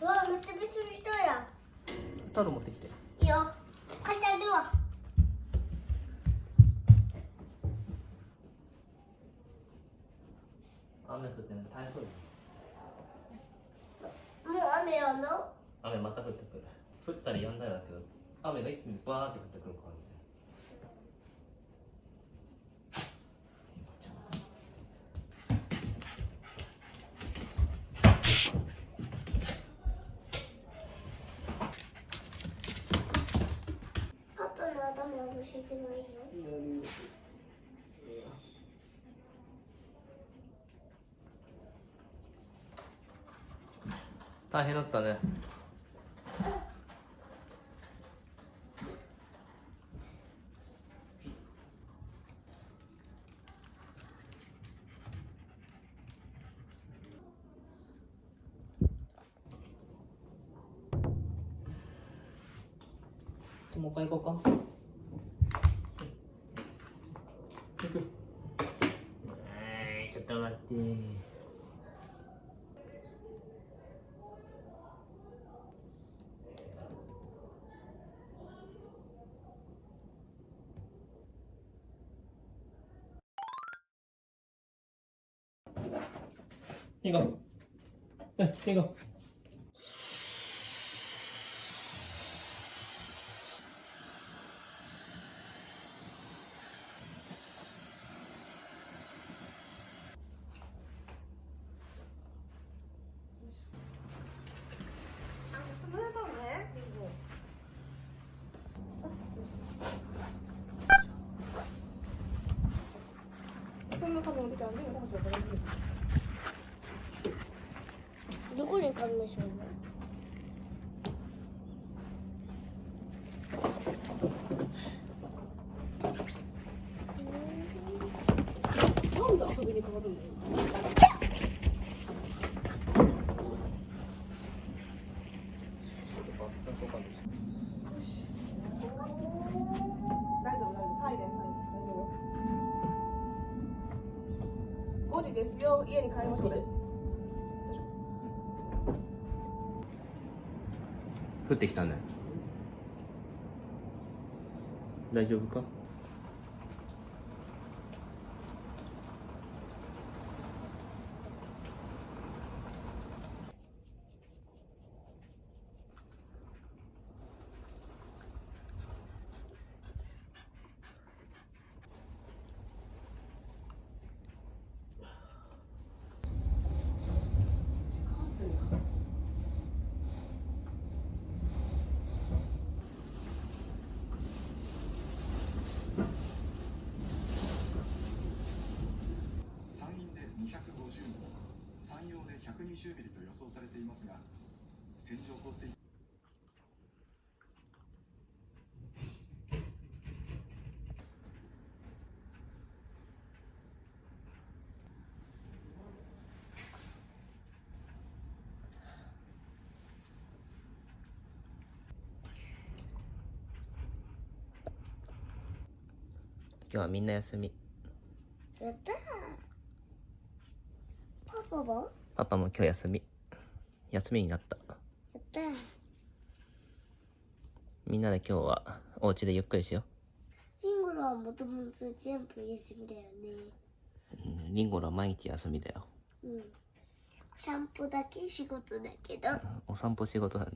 うわ、めっちゃびっしょりしとるやん。タオル持ってきて。いいよ、貸してあげるわ。雨降ってね、台風。もう雨やんの？雨また降ってくる。降ったりやんだりだけど、雨が一気にバーって降ってくる感じ。パパの頭教えてもいいよ。大変だったね。もう一回行こうか。行く。ちょっと待って。行こう。行こう。その後ね、リンゴ。そんな紙置いてあるの？どこに紙でしょうね。なんで遊びに変わるんだよ。大丈夫、サイレン、大丈夫。5時ですよ、家に帰りましょうね。降ってきたね。大丈夫か？山陰で250ミリ、山陽で120ミリと予想されていますが、線状降水今日はみんな休み。やったー。パパは？パパも今日休み。休みになった。やったー。みんなで今日はお家でゆっくりしよリンゴはもともと全部休みだよね。う。リンゴは毎日休みだよ。うん。散歩だけ仕事だけど。お散歩仕事なんだ。